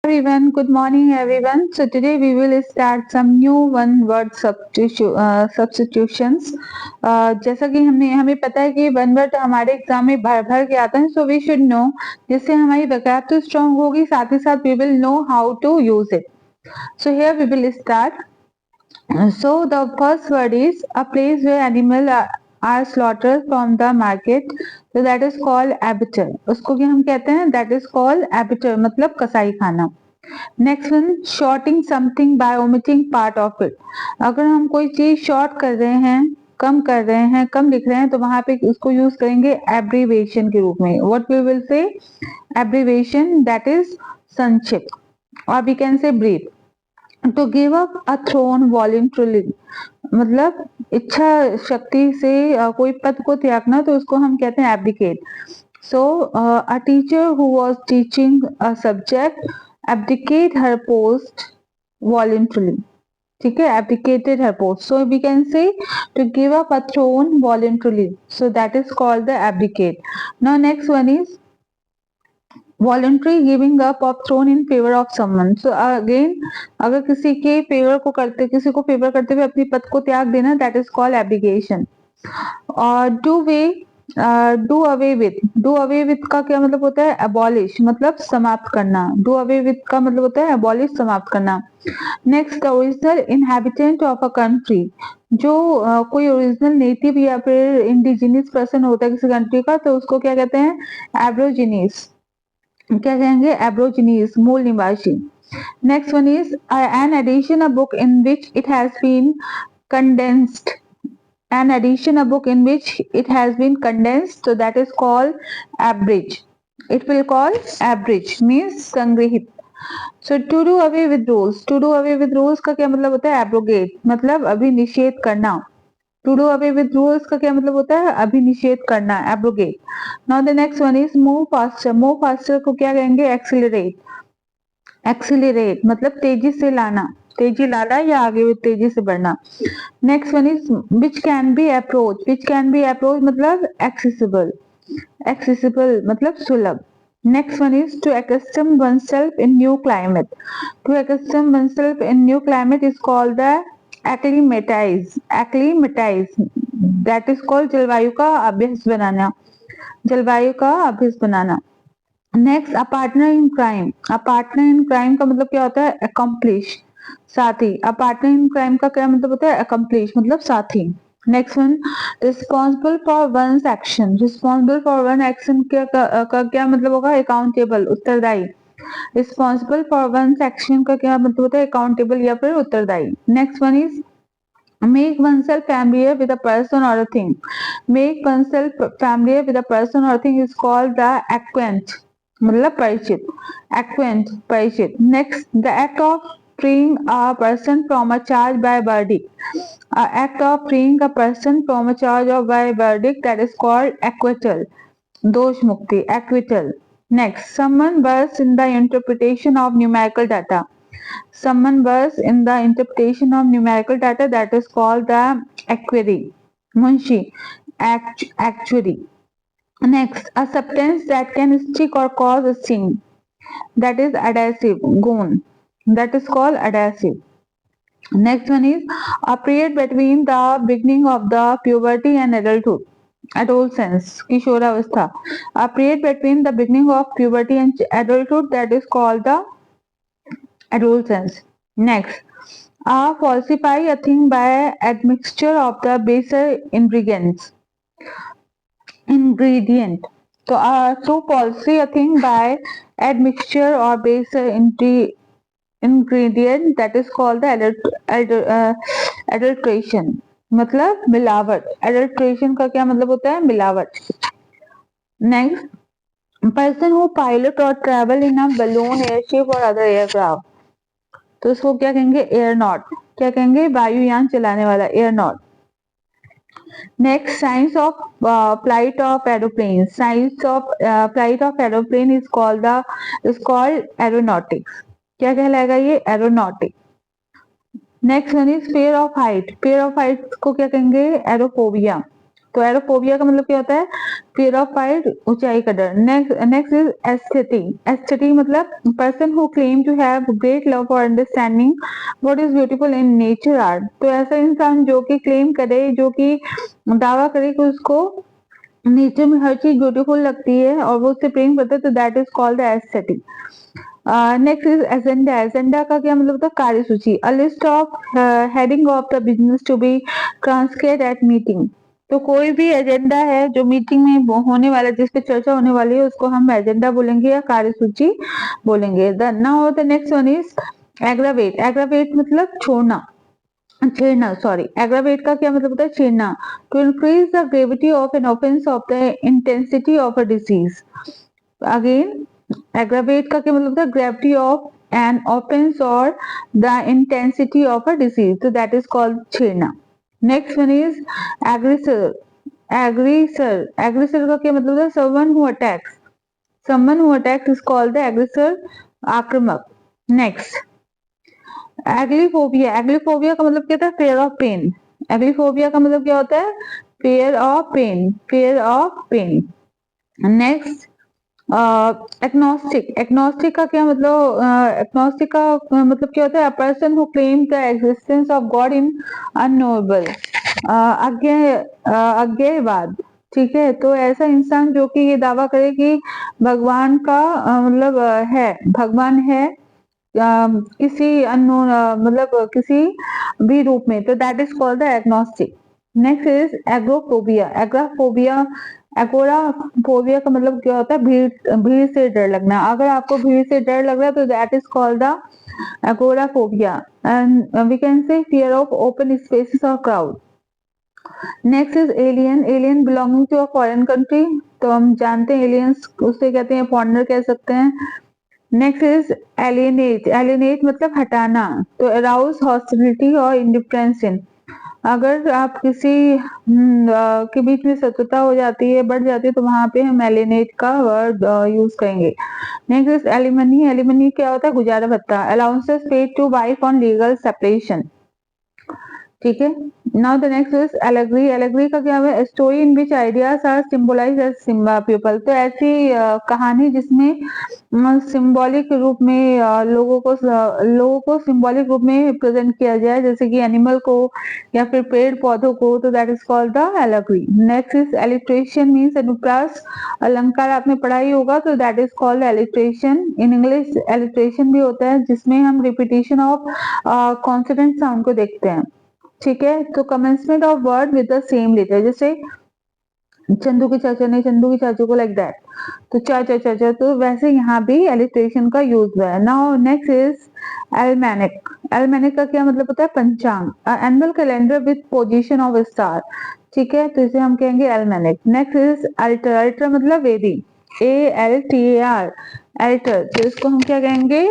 Everyone, good morning everyone. So today we will start some new one word substitutions. जैसा कि हमें पता है कि वन वर्ड हमारे एग्जाम में भर भर के आता है, so we should know, जिससे हमारी vocab तो strong होगी, साथ ही साथ we will know how to use it. So here we will start. So the first word is a place where animal are slaughtered from the market. So that is called abattoir. उसको क्या हम कहते हैं? That is called abattoir, मतलब कसाई खाना. Next one, shorting something by omitting part of it. अगर हम कोई चीज शॉर्ट कर रहे हैं, कम कर रहे हैं, कम लिख रहे हैं, तो वहां पे उसको यूज करेंगे एब्रीवेशन के रूप में. What we will say? Abbreviation, that is संक्षिप्त, और we can say brief. To give up a throne voluntarily, मतलब इच्छा शक्ति से कोई पद को त्यागना, तो उसको हम कहते हैं abdicate. So a teacher who was teaching a subject abdicate her post voluntarily. ठीक है, abdicated her post. So we can say to give up a throne voluntarily. So that is called the abdicate. Now next one is voluntary giving up of throne in favor of someone. So again, अगर किसी के favour को करते, किसी को favour करते हुए अपनी पद को त्याग देना, that is called abdication. और डू अवे विथ का क्या मतलब होता है? अबॉलिश, मतलब समाप्त करना. डू अवे विथ का मतलब होता है अबॉलिश, समाप्त करना. Next, the original inhabitant of a country. जो कोई ओरिजिनल नेटिव या फिर इंडिजिनियस पर्सन होता है किसी कंट्री का, तो उसको क्या कहते हैं? एब्रोजिनिस. क्या कहेंगे? एब्रोजिनिस, मूल निवासी. Next one is an edition a book in which it has been condensed. An addition, a book in which it has been condensed, so that is called abridge. It will call abridge means संग्रहित. So to do away with rules. To do away with rules का क्या मतलब होता है? abrogate, मतलब अभिनिषेध करना. To do away with rules का क्या मतलब होता है? अभिनिषेध करना, abrogate. Now the next one is move faster. Move faster को क्या कहेंगे? accelerate. एक्सिलरेट मतलब तेजी से लाना, तेजी लाना या आगे तेजी से बढ़ना. Next one is which can be approach. Which can be approach मतलब एक्सेसिबल. एक्सेसिबल मतलब सुलभ. Next one is to accustom oneself in new climate. To accustom oneself in new climate is called the acclimatize. Acclimatize, that is called जलवायु का अभ्यास बनाना. जलवायु का अभ्यास बनाना. Next, a partner in crime. A partner in crime का मतलब क्या होता है? अकम्प्लिश, साथी. अ पार्टनर इन क्राइम का क्या मतलब होता है? अकम्प्लिश मतलब साथी. Next one, responsible for one's action. Responsible for one action का क्या मतलब होगा? अकाउंटेबल, उत्तरदायी. रिस्पॉन्सिबल फॉर वंस एक्शन का क्या मतलब होता है? अकाउंटेबल या फिर उत्तरदायी. Next one is make oneself familiar with a person or a thing. Make oneself familiar with a person or thing is called the acquaint, मतलब परिचित. acquaint, परिचित. Next, the act of freeing a person from a charge by verdict. Act of freeing a person from a charge or by verdict, that is called acquittal, दोष मुक्ति, acquittal. Next, someone versed in the interpretation of numerical data. Someone versed in the interpretation of numerical data, that is called the actuary. Munshi, actuary. Next, a substance that can stick or cause a sting, that is adhesive. Gone, that is called adhesive. Next one is a period between the beginning of the puberty and adulthood. Adolescence, kishoravastha. A period between the beginning of puberty and adulthood, that is called the adolescence. Next, falsify a thing by admixture of the baser ingredients. So, to falsify a thing by admixture or baser ingredient, that is called the adulteration. मतलब मिलावट. adulteration का क्या मतलब होता है? मिलावट. Next, person who pilot or travel in a balloon, airship or other aircraft. तो उसको क्या कहेंगे? एयरनॉट. क्या कहेंगे? वायुयान चलाने वाला, aeronaut. Next, science of flight of aeroplane. Science of flight of aeroplane is called aeronautics. क्या कहलाएगा ये? Aeronautic. Next one is fear of height. Fear of height को क्या कहेंगे? एरोफोबिया. तो एरोफोबिया का मतलब क्या होता है, फियर ऑफ हाइट, ऊंचाई का डर। Next is aesthetic. एस्थेटिक मतलब person who claim to have great love for understanding what is beautiful in nature art. तो ऐसा इंसान जो कि क्लेम करे, जो कि दावा करे कि उसको नेचर में हर चीज ब्यूटीफुल लगती है और वो उससे प्रेम करता है, तो that is called aesthetic. Next is agenda. Agenda का क्या मतलब होता है, कार्यसूची। A list of heading of the business to be transcribed at meeting. तो कोई भी एजेंडा है जो मीटिंग में होने वाला, जिस पे चर्चा होने वाली है, उसको हम एजेंडा बोलेंगे या कार्यसूची बोलेंगे। Now the next one is aggravate. Aggravate मतलब छोड़ना, छेड़ना, सॉरी। एग्रावेट का क्या मतलब होता है, छेड़ना। To increase the gravity of an offence of the intensity of a disease. Again aggravate का क्या मतलब होता है, ग्रेविटी ऑफ एन ऑफेंस और the intensity of a disease, तो दैट इज कॉल्ड छेड़ना। Next one is aggressor. Aggressor, aggressor का क्या मतलब है, someone who attacks. Someone who attacks is called the aggressor, आक्रामक। Next agliophobia. एग्लीफोबिया का मतलब क्या होता है, फेयर ऑफ पेन। एग्लीफोबिया का मतलब क्या होता है, fear of pain, fear of pain. Next agnostic. Agnostic का क्या मतलब, एग्नोस्टिक का मतलब क्या होता है, a person who claim the existence of God in unknowable, अज्ञेयवाद। ठीक है, तो ऐसा इंसान जो कि ये दावा करे कि भगवान का मतलब है, भगवान है किसी अननोन मतलब किसी भी रूप में, तो that is called the agnostic. Next is agoraphobia. Agoraphobia, agoraphobia का मतलब क्या होता है, भीड़, भीड़ से डर लगना। अगर आपको भीड़ से डर लग रहा है तो that is called the agoraphobia. And we can say fear of open spaces और crowd. Next is alien. Alien belonging to a foreign country, तो हम जानते हैं एलियंस उससे कहते हैं, फॉरेनर कह सकते हैं। Next is alienate. एलियनेट मतलब हटाना, तो अराउज हॉस्टिलिटी और इंडिफरेंस इन। अगर आप किसी के बीच में शत्रुता हो जाती है, बढ़ जाती है, तो वहां पे हम एलियनेट का वर्ड यूज करेंगे। Next is alimony. एलिमनी क्या होता है, गुजारा भत्ता। Allowances paid to wife on legal separation. ठीक है, now the next is allegory. Allegory का क्या है, story in which ideas are symbolise as people. तो ऐसी कहानी जिसमें सिंबॉलिक रूप में लोगों को सिंबॉलिक रूप में प्रेजेंट किया जाए, जैसे कि एनिमल को या फिर पेड़ पौधों को, तो that is called the allegory. Next is alliteration means अनुप्रास। अलंकार आपने पढ़ा ही होगा, तो that is called alliteration. In English alliteration भी होता है जिसमें हम रिपीटेशन ऑफ कॉन्सोनेंट साउंड को देखते हैं। ठीक है, तो commencement of word with the same letter, जैसे चंदू के चाचा ने चंदू की चाचू को, लाइक दैट। तो चाचा चाचा, तो वैसे यहाँ भी एलिट्रेशन का यूज हुआ है। Now next is almanac. Almanac का क्या मतलब होता है, पंचांग। Annual calendar with position of star. ठीक है, तो इसे हम कहेंगे almanac. Next is altar. Altar मतलब वेदी, ALTAR, अल्टर, तो इसको हम क्या कहेंगे,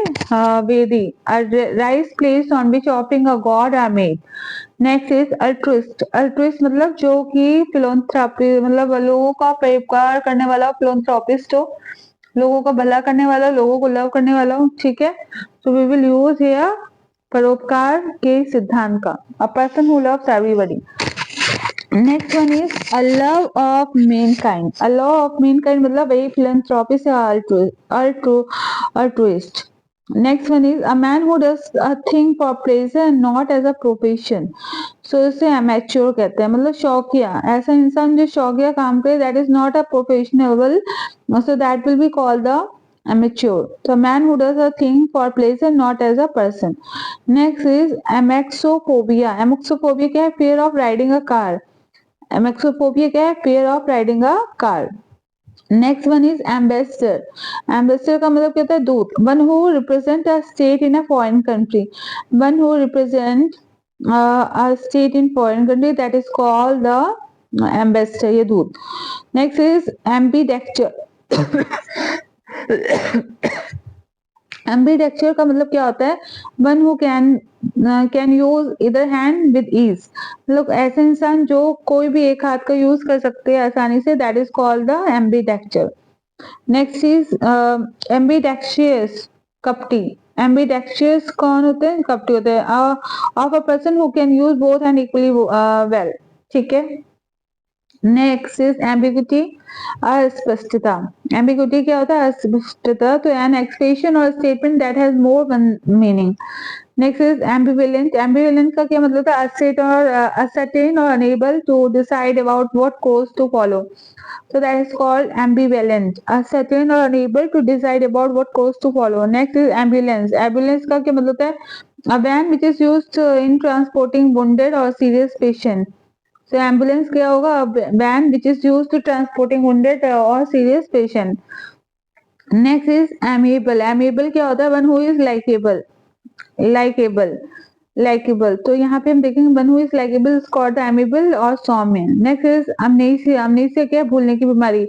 वेदी। Raised place on which offering a god are made. Next is altruist. Altruist मतलब जो कि फिलोंथ्रापी, मतलब लोगों का परोपकार करने वाला, फिलोंथ्रापिस्ट हो, लोगों का भला करने वाला, लोगों को लव करने वाला हो। ठीक है, तो वी विल यूज हियर परोपकार के सिद्धांत का, a person who loves everybody. Next one is a love of mankind. A love of mankind मतलब वही फिलैंथ्रोपिस्ट या altruist. Next one is a man who does a thing for pleasure and not as a profession. So इसे amateur कहते हैं, मतलब शौकिया। ऐसा इंसान जो शौकिया काम करे, that is not a professional, so that will be called the amateur. So a man who does a thing for pleasure, not as a person. Next is amaxophobia. Amaxophobia क्या है, fear of riding a car. Amaxophobia क्या है, fear of riding a car. Next one is ambassador. Ambassador का मतलब क्या होता है, दूत। One who represent a state in a foreign country. One who represent a state in foreign country, that is called the ambassador, ये दूत। Next is ambidextrous. एम्बीडेक्चर का मतलब क्या होता है, वन हु कैन यूज इधर हैंड विद ईज। मतलब ऐसे इंसान जो कोई भी एक हाथ का यूज कर सकते हैं आसानी से, that is called the ambidexter. Next is ambidextrous, कपटी। एम्बीडेक्शियस कौन होते हैं, कपटी होते हैं। Of a person who can use both hand equally well. ठीक है, नेक्स्ट इज एम्बिग्यूटी, अस्पष्टता। एम्बिग्यूटी क्या होता है? अस्पष्टता। तो एन एक्सप्रेशन और statement that has more one meaning. Next is ambivalent. Ambivalent का क्या मतलब होता है? असर्ट और असर्टेन और unable to decide about what course to follow, so that is called ambivalent, uncertain or unable to decide about what course to follow. Next is ambulance. Ambulance का क्या मतलब होता है? A van which is used in transporting wounded or serious patient. So ambulance क्या होगा? A van which is used to transporting wounded or serious patient. Next is amiable. Amiable क्या होता है? One who is likeable. Likeable. Likeable. तो यहाँ पे हम देखेंगे one who is likeable is called the amiable और सौम्य. Next is amnesia. Amnesia क्या है? भूलने की बीमारी.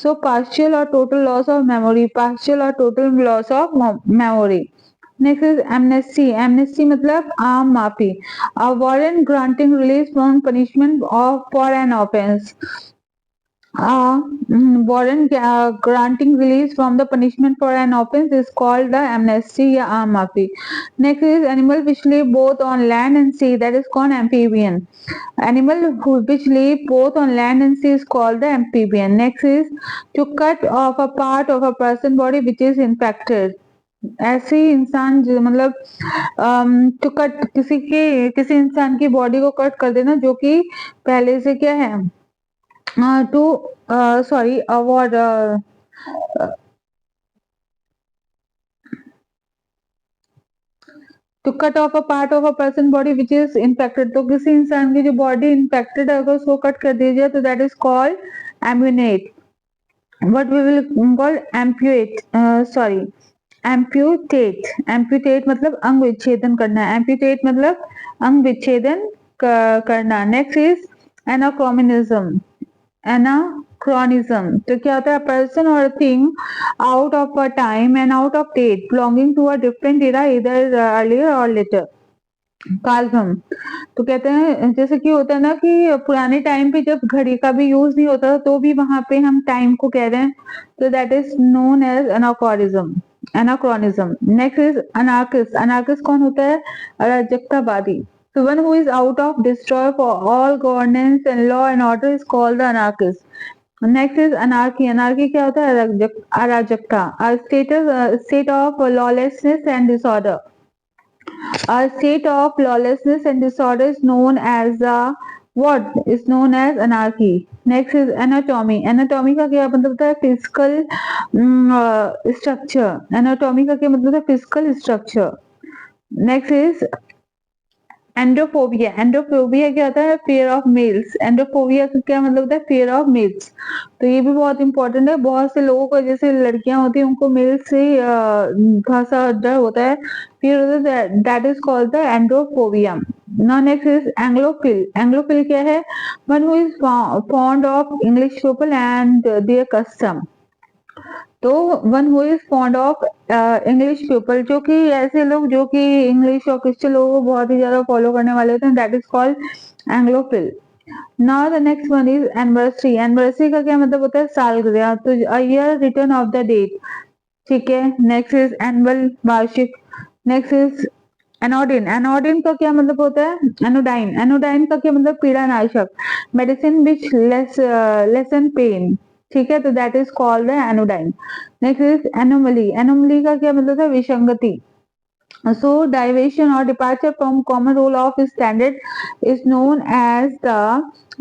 So partial or total loss of memory. Partial or total loss of memory. Next is amnesty. Amnesty मतलब आम माफी. A warrant granting release from punishment of for an offence. Warrant granting release from the punishment for an offence is called the amnesty या आम माफी. Next is animal which live both on land and sea, that is called amphibian. Animal which live both on land and sea is called the amphibian. Next is to cut off a part of a person body which is infected. ऐसे ही इंसान मतलब to cut किसी इंसान की body को cut कर देना जो कि पहले से क्या है to sorry award to cut off a part of a person body which is infected. तो किसी इंसान की जो बॉडी इन्फेक्टेड है अगर उसको कट कर दिया जाए तो that is called amulet. what we will call amputate. Amputate मतलब अंग विच्छेदन करना। amputate मतलब अंग विच्छेदन करना। Next is anachronism. Anachronism तो क्या होता है? Person or thing out of a time and out of date belonging to a different era either earlier or later. कालक्रम तो कहते हैं जैसे कि होता है ना कि पुराने टाइम पे जब घड़ी का भी यूज नहीं होता तो भी वहां पे हम टाइम को कह रहे हैं, तो that is known as anachronism. Anachronism. Next is anarchist. Anarchist कौन होता है? अराजकतावादी। So one who is out of destroy for all governance and law and order is called the anarchist. Next is anarchy. Anarchy क्या होता है? अराजकता। A state of lawlessness and disorder. A state of lawlessness and disorder is known as what is known as anarchy. Next is anatomy. Anatomy का क्या मतलब होता है? Physical structure. Anatomy का क्या मतलब होता है? Physical structure. Next is एंड्रोफोबिया। एंड्रोफोबिया क्या होता है? Fear of males. एंड्रोफोबिया का क्या मतलब होता है? Fear of males. तो ये भी बहुत इंपॉर्टेंट है। बहुत से लोगों को जैसे लड़कियां होती है उनको मेल से थोड़ा सा डर होता है, फिर होता है, that is called the androphobia. Now next is Anglophile. Anglophile क्या है? One who is fond of English people and their custom. तो one who is fond of English people, जो कि ऐसे लोग जो कि इंग्लिश और क्रिश्चियन लोगों को बहुत ही ज्यादा फॉलो करने वाले होते हैं, that is called Anglophile. Now the next one is anniversary. Anniversary का क्या मतलब होता है? सालगिरह। तो a year return of the date, ठीक है। नेक्स्ट इज एनुअल, वार्षिक। Next is anodyne. एनोडिन का क्या मतलब होता है? एनोडाइन। एनोडाइन का क्या मतलब? पीड़ानाशक। मेडिसिन विच लेसन पेन, ठीक है। तो that is called the anodyne. Next is anomaly. Anomaly का क्या मतलब है? विसंगति। So deviation or departure from common rule of standard is known as the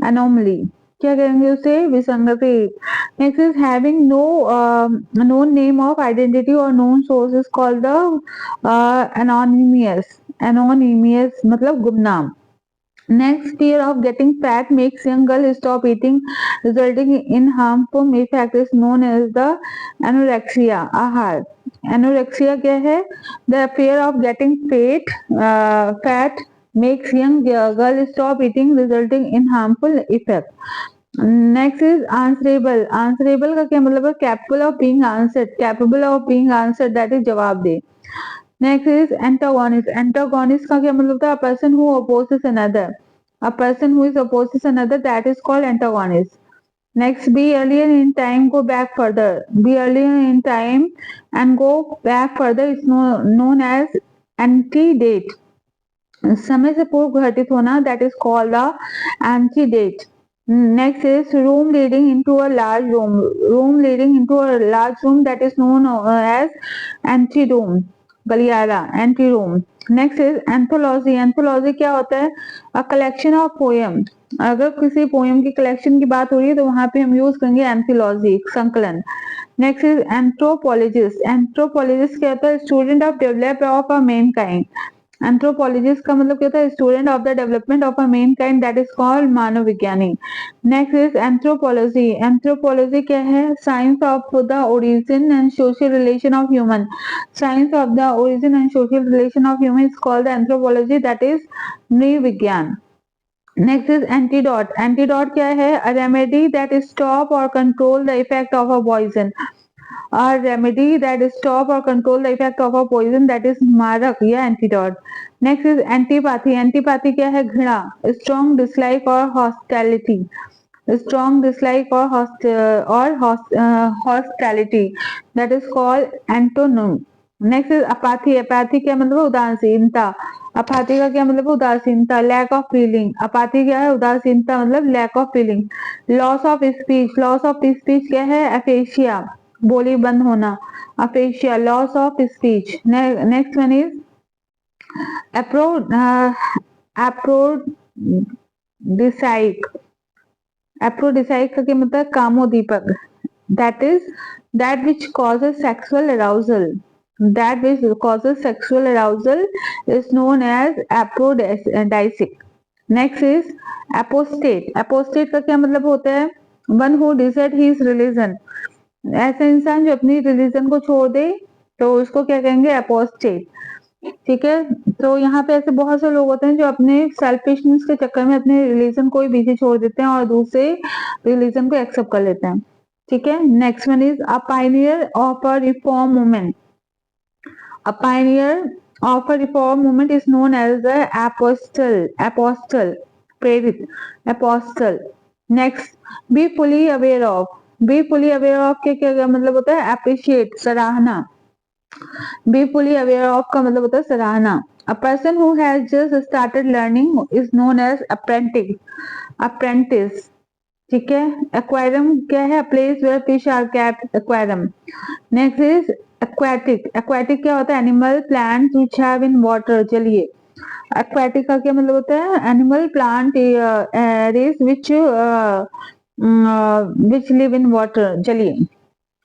anomaly. क्या कहेंगे उसे? विसंगति। Next is having no known name of identity or known source is called the anonymous. Anonymous मतलब गुमनाम। Next, fear of getting fat makes young girls stop eating, resulting in harmful effect is known as the anorexia. आहार। Anorexia क्या है? The fear of getting fat makes young girls stop eating, resulting in harmful effect. Next is answerable. Answerable का क्या मतलब है? Capable of being answered. Capable of being answered, that is जवाबदेह। Next is antagonist. Antagonist का क्या मतलब होता है? A person who opposes another. A person who is opposes another, that is called antagonist. Next, be earlier in time, go back further. Be earlier in time and go back further is known as antedate. समय से पूर्व घटित होना, that is called the antedate. Next is room leading into a large room. Room leading into a large room, that is known as antedome. गलियारा, anteroom. Next is anthology. Anthology क्या होता है? A collection of poem. अगर किसी poem की collection की बात हो रही है तो वहां पे हम यूज करेंगे एंथोलॉजी, संकलन. Next is anthropologist. एंथ्रोपोलॉजिस्ट क्या होता है? Student of develop of a mankind. Anthropologist का मतलब क्या होता है? Student of the development of a mankind, that is called मानव विज्ञानी. Next is anthropology. एंथ्रोपोलॉजी क्या है? Science of the origin and social relation of human. Science of the origin and social relation of human is called anthropology, that is नृविज्ञान. Next is antidote. Antidote क्या है? A remedy that stop और control the effect of a poison. A remedy that stop or control the effect of a poison, that is मारक या antidote. Next is antipathy. Antipathy क्या है? घृणा, strong dislike और hostility. Strong dislike और hostility, that is called antonym. Next is apathy. Apathy क्या मतलब? उदासीनता. अपाथी का क्या मतलब? उदासीनता, लैक ऑफ फीलिंग. अपाथी क्या है? उदासीनता मतलब lack of feeling. Loss of speech. Loss of speech क्या है? एफेशिया, बोली बंद होना. Aphasia, loss of speech. Next one is aphrodisiac. Aphrodisiac का क्या मतलब? कामोदीपक. That is that which causes sexual arousal. That which causes sexual arousal is known as aphrodisiac. Next is apostate. Apostate का क्या मतलब होता है? One who deserts his religion. ऐसा इंसान जो अपनी रिलीजन को छोड़ दे तो उसको क्या कहेंगे? अपोस्टेट. ठीक है. तो यहाँ पे ऐसे बहुत से लोग होते हैं जो अपने सेल्फिशनेस के चक्कर में अपने रिलीजन को ही पीछे छोड़ देते हैं और दूसरे रिलीजन को एक्सेप्ट कर लेते हैं. ठीक है. Next one is a Pioneer of a reform movement. A pioneer of a reform movement is known as the apostle, प्रेरित, apostle. Next, be fully aware of. Be fully aware of के क्या मतलब होता है? Appreciate, सराहना. Be fully aware of का मतलब होता है सराहना. A person who has just started learning is known as apprentice. Apprentice. ठीक है. Aquarium क्या है? A place where fish are kept. Aquarium. Next is aquatic. Aquatic क्या होता है? Animal plant which have in water, जलीय. aquatic का क्या मतलब होता है? Animal plant race which live in water, जलीय.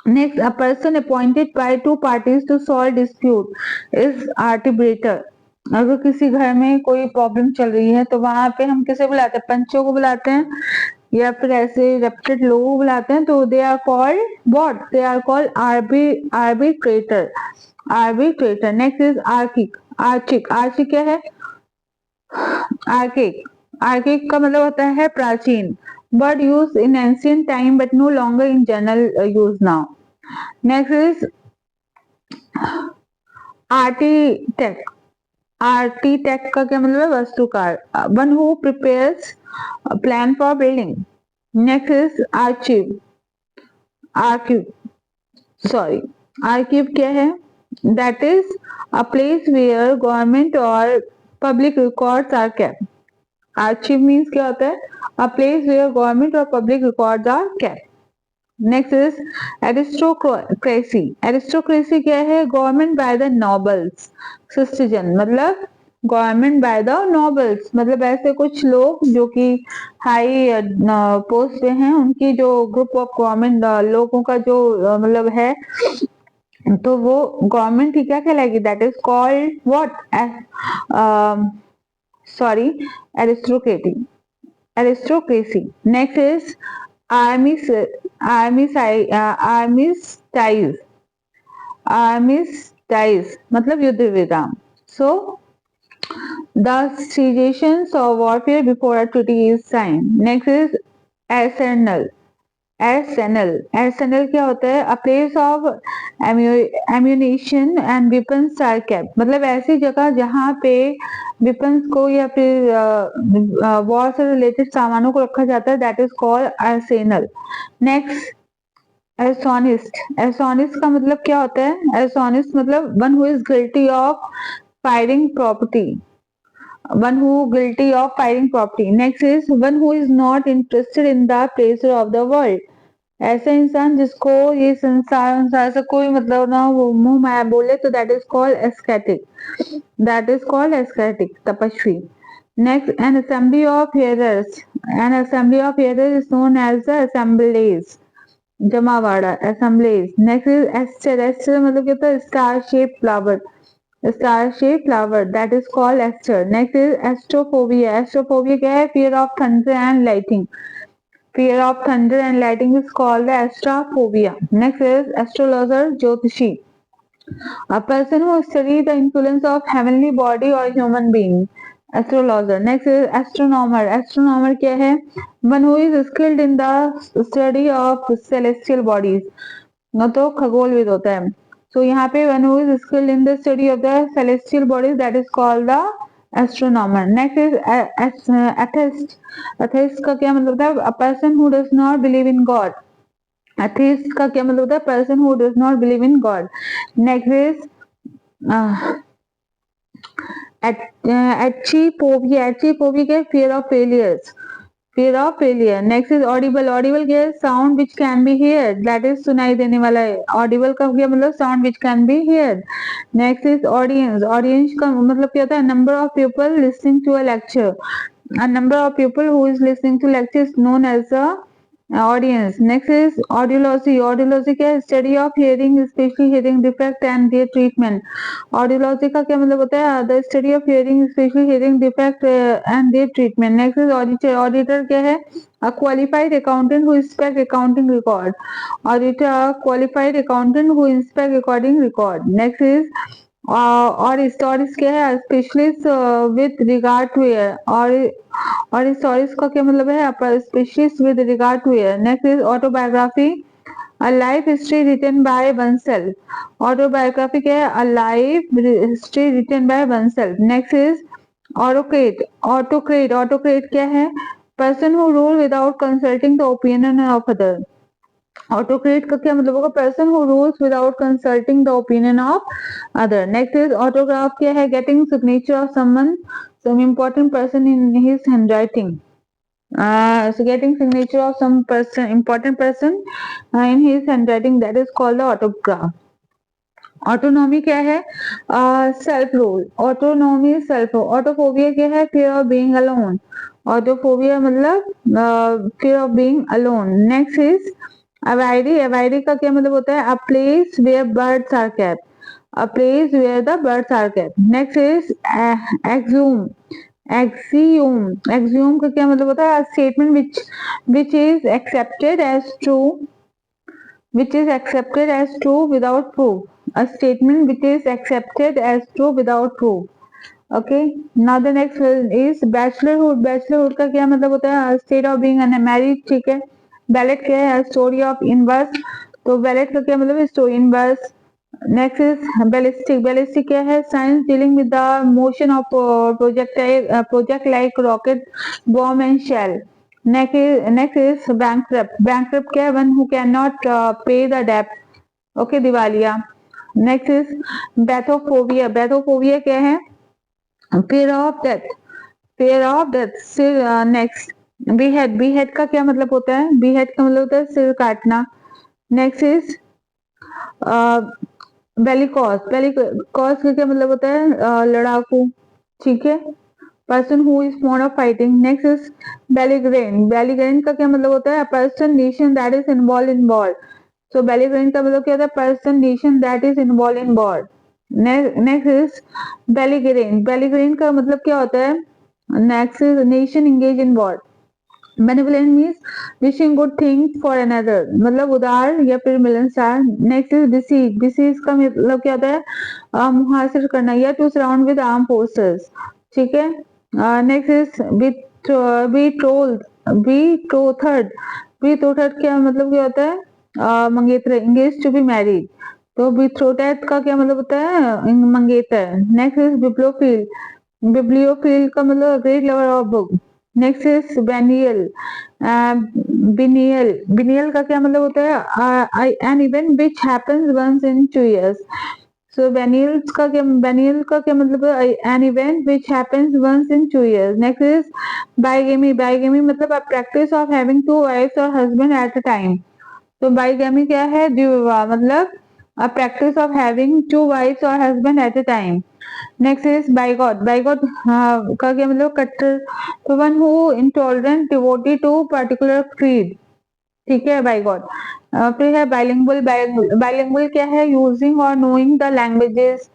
Next, a person appointed by two parties to solve dispute is arbitrator. अगर किसी घर में कोई प्रॉब्लम चल रही है तो वहां पे हम किसे बुलाते हैं? पंचों को बुलाते हैं या फिर ऐसे रेप्यूटेड लोगों को बुलाते हैं. तो they are called what? They are called arbitrator. Arbitrator. Next is archaic. Archaic. Archaic क्या है? आर्किक. आर्किक का मतलब होता है प्राचीन. Word used in ancient time but no longer in general use now. Next is architect. Architect का क्या मतलब है? वास्तुकार. One who prepares a plan for building. Next is archive. Archive. Sorry. Archive क्या है? That is a place where government or public records are kept. Archive means क्या होता है? A place where government or public records are kept. Next is aristocracy. Aristocracy क्या है? Government by the nobles. Citizen मतलब government by the nobles, मतलब ऐसे कुछ लोग जो कि हाई पोस्ट पे हैं, उनकी जो ग्रुप ऑफ गवर्नमेंट लोगों का जो मतलब है, तो वो गवर्नमेंट ही क्या कहलाएगी? That is called what? Sorry, aristocracy. Aristocracy. Next is armistice मतलब युद्ध विराम. सो the cessations of warfare before a treaty is signed. Next is arsenal. Arsenal. Arsenal क्या होता है? A place of ammunition and weapons are kept. मतलब ऐसी जगह जहाँ पे weapons को या फिर war से related सामानों को रखा जाता है, that is called arsenal. Next, arsonist. Arsonist का मतलब क्या होता है? Arsonist मतलब one who is guilty of firing property. one who guilty of firing property. Next is one who is not interested in the pleasure of the world. ऐसा इंसान जिसको ये संसार से कोई मतलब ना वो मुंह माया बोले तो that is called ascetic, that is called ascetic, तपस्वी. Next, an assembly of hearers, an assembly of hearers is known as the assemblies, जमावाड़ा, assemblies. Next is aster, aster मतलब क्या होता है? Star shape flower, star shape flower, that is called aster. Next is astrophobia, astrophobia क्या है? Fear of thunder and lighting, fear of thunder and lightning is called the astrophobia. Next is astrologer, jyotishi, a person who study the influence of heavenly body or human being, astrologer. Next is astronomer, astronomer क्या है? One who is skilled in the study of celestial bodies, न तो खगोलविद होता है. So यहाँ पे one who is skilled in the study of the celestial bodies, that is called the astronomer. Next is atheist, atheist का क्या मतलब होता है? A person who does not believe in God. atheist का क्या मतलब होता है? Person who does not believe in God. Next is एचिपोबिया, एचिपोबिया क्या है? fear of failures, fear of failure. Next is audible, audible क्या है? Sound which can be heard, that is सुनाई देने वाला है. audible का क्या मतलब? Sound which can be heard. Next is audience, audience का मतलब क्या होता है? number of people listening to a lecture, a number of people who is listening to lecture is known as a audience. Next is audiology, audiology क्या है? study of hearing, especially hearing defect and their treatment. audiology का क्या मतलब होता है? the study of hearing, especially hearing defect and their treatment. Next is auditor, auditor क्या है? a qualified accountant who inspect accounting record, auditor, a qualified accountant who inspect accounting record. Next is aurist क्या है? Specialist with regard to ear, aurist का क्या मतलब है? Specialist with regard to ear. Next is autobiography, a life history written by oneself, autobiography क्या है? A life history written by oneself. Next is autocrat, autocrat, autocrat क्या है? Person who rule without consulting the opinion of other. Autocrat का क्या मतलब होगा? Person who rules without consulting the opinion of other. Next is autograph क्या है? Getting signature of someone, some important person in his handwriting. So getting signature of some person, important person in his handwriting, that is called the autograph. Autonomy क्या है? Self rule, autonomy self rule. Autophobia क्या है? Fear of being alone, autophobia मतलब fear of being alone. Next is aviary, aviary का क्या मतलब होता है? A place where birds are kept, a place where the birds are kept. Next is axiom, axiom, axiom का क्या मतलब होता है? Statement which is accepted as true, which is accepted as true without proof. A statement which is accepted as true without proof. Okay. Now the next one is bachelorhood. Bachelorhood का क्या मतलब होता है? State of being unmarried. ठीक है. Ballot क्या है? Story of inverse. तो ballot का क्या मतलब है? Story inverse. Next is ballistic. Ballistic क्या है? Science dealing with the motion of project like rocket, bomb and shell. Next is bankrupt. Bankrupt क्या है? One who cannot pay the debt. Okay, दिवालिया. Next is bathophobia. Bathophobia क्या है? Fear of death. Fear of death. Next behead. Behead का क्या मतलब होता है? Behead का मतलब होता है सिर काटना. Next is bellicose. Bellicose का क्या मतलब होता है? लड़ाकू. ठीक है. Person who is fond of fighting. Next is belligerent. Belligerent का क्या मतलब होता है? Person nation that is involve in war. So belligerent का मतलब क्या होता है? Person nation that is involve in war. Next is belligerent. Belligerent का मतलब क्या होता है? Next is nation engage in war. Benevolent means wishing good things for another, मतलब उदार या फिर मिलनसार. Next is disease. डिसीज का मतलब क्या होता है? मुहासिर करना या to surround with arm forces. ठीक है. Next is बीट्रोल्ड. बीट्रोथर्ड. बीट्रोथर्ड क्या मतलब क्या होता है? मंगेतर, एंगेज टू बी मैरिड. तो बीट्रोथर्ड का क्या मतलब होता है? मंगेतर. Next is बिब्लियोफिल. बिब्लियोफिल का मतलब great lover of book. Next is biennial. Biennial. Biennial का क्या मतलब होता है? An event which happens once in 2 years. So biennial का क्या मतलब है? An event which happens once in 2 years. Next is bigamy. Bigamy मतलब a practice of having 2 wives और हस्बैंड एट अ टाइम. तो बाइगेमी क्या है? द्विविवाह. मतलब a practice of having 2 wives और husband at a time. Next is bigot. Bigot का क्या मतलब? कट्टर. तो one who intolerant devotee to particular creed. ठीक है, बाइगॉट. फिर है बाइलिंगुअल. बाइलिंगुअल क्या है? Using or knowing the languages.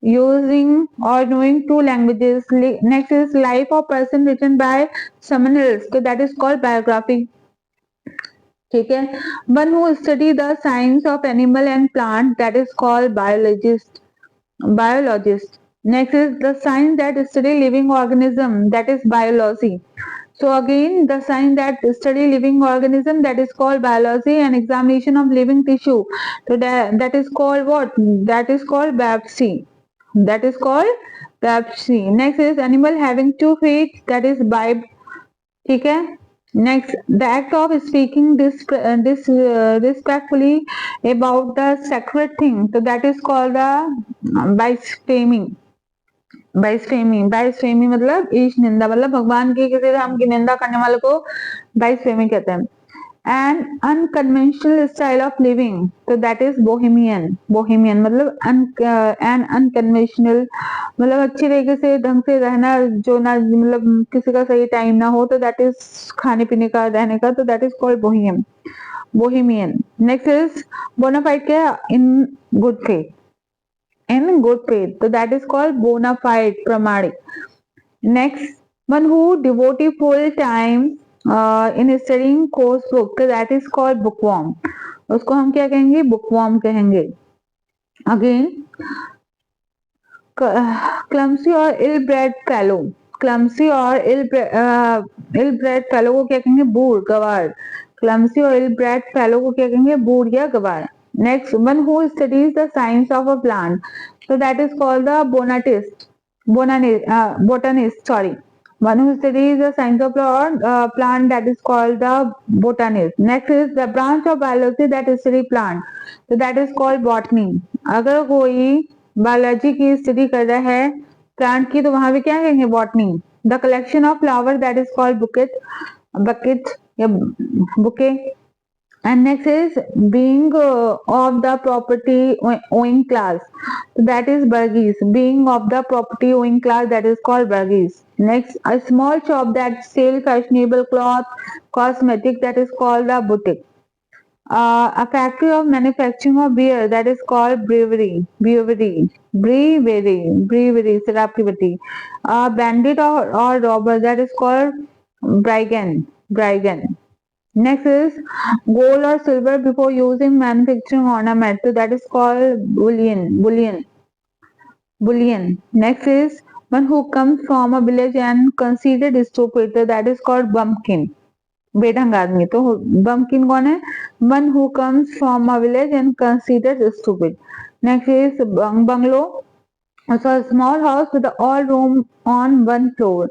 Using or knowing 2 languages. Next is life of person written by someone else. तो दैट इज कॉल्ड बायोग्राफी. ठीक है. One who study the science of animal and plant, that is called biologist. Biologist. Next is the science that study living organism, that is biology. So again, the science that study living organism, that is called biology, and examination of living tissue. So that is called what? That is called biopsy. That is called biopsy. Next is animal having 2 feet, that is biop. ठीक है. Next, the act of speaking disrespectfully about the sacred thing, so that is called the blasphemy. बाइस्फेमी मतलब ईश निंदा. मतलब भगवान की किसी धाम की निंदा करने वाले को बाइस्फेमी कहते हैं. And unconventional style of living, तो दैट इज बोहेमियन. बोहेमियन मतलब एन अनकन्वेंशनल मतलब अच्छी तरीके से ढंग से रहना, जो ना मतलब किसी का सही टाइम ना हो, तो दैट इज खाने पीने का, रहने का, तो that is called bohemian. Bohemian. Next is bona fide. क्या? In good faith. In good faith, तो दैट इज कॉल्ड बोनाफाइड, प्रमाणिक. Next, one who devote full time in studying course book, तो दैट इज कॉल्ड बुकवॉर्म. उसको हम क्या कहेंगे? बुकवॉर्म कहेंगे. Again, clumsy और इल ब्रेड फेलो. क्लमसी और इल ब्रेड फेलो को क्या कहेंगे? बूढ़, गवार. क्लमसी और इल ब्रेड फेलो को क्या कहेंगे? बूढ़ या गवार. Next, one who studies the science of a plant, so that is called the botanist. Sorry, one who studies the science of plant, that is called the botanist. Next is the branch of biology that study plant, so that is called botany. अगर कोई biology की study कर रहा है plant की, तो वहां पे क्या कहेंगे? Botany. The collection of flower, that is called bucket या bouquet. And next is being of the property owing class, so that is burgess. Being of the property owing class, that is called burgess. Next, a small shop that sell fashionable cloth, cosmetic, that is called a boutique. A factory of manufacturing of beer, that is called brewery. Brewery शराब की भट्टी. A bandit or robber, that is called brigand. Next is gold or silver before using manufacturing ornament, so that is called bullion. Next is one who comes from a village and considered stupid, so that is called bumpkin. बेढंग आदमी. तो bumpkin कौन है? One who comes from a village and considered stupid. Next is bungalow. So a small house with all room on one floor,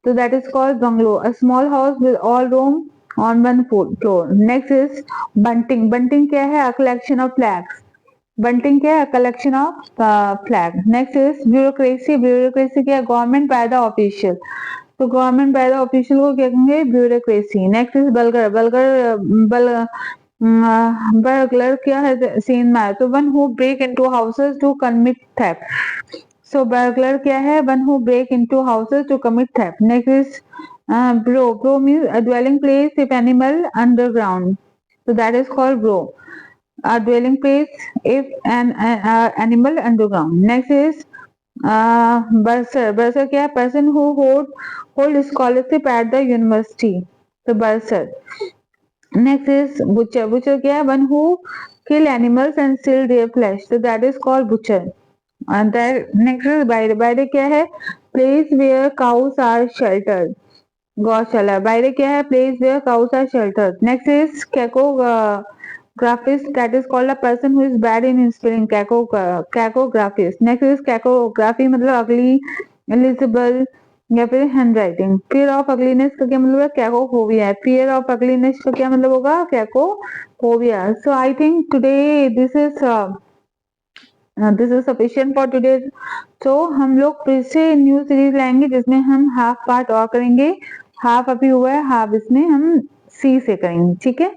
so that is called bungalow. A small house with all room on one floor. Next is bunting. Bunting क्या है? A collection of flags. Bunting क्या है? A collection of flag. Next is bureaucracy. Bureaucracy क्या है? Government by the official. तो government by the official को क्या कहेंगे? Bureaucracy. Next is burglar. Burglar क्या है? सीन मार. तो one who break into houses to commit theft. So burglar क्या है? One who break into houses to commit theft. Next is bro. Bro means a dwelling place if animal underground, so that is called bro. A dwelling place if an animal underground. Next is bursar. Bursar क्या है? Person who hold scholarship at the university, so bursar. Next is butcher. Butcher क्या है? One who kill animals and sell their flesh, so that is called butcher. And that next is बायरे. बायरे क्या है? Place where cows are sheltered. गौशाला. बायरे क्या है? Place where cows are sheltered. Next is cacographist, that is called a person who is bad in spelling. Cacographist. Next is cacography मतलब अगली, illegible या फिर hand writing. Fear of ugliness का क्या मतलब है? कैकोफोबिया. फियर ऑफ अगलीनेस का क्या मतलब होगा? Cacophobia. So I think today this is this is sufficient for today. तो हम लोग फिर से न्यू सीरीज लाएंगे जिसमें हम हाफ पार्ट और करेंगे, हाफ अभी हुआ है, हाफ इसमें हम सी से करेंगे, ठीक है।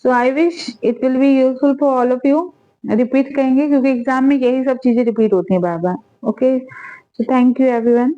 So I wish it will be useful for all of you. Repeat करेंगे क्योंकि एग्जाम में यही सब चीजें रिपीट होती हैं बार बार। Okay, so thank you everyone.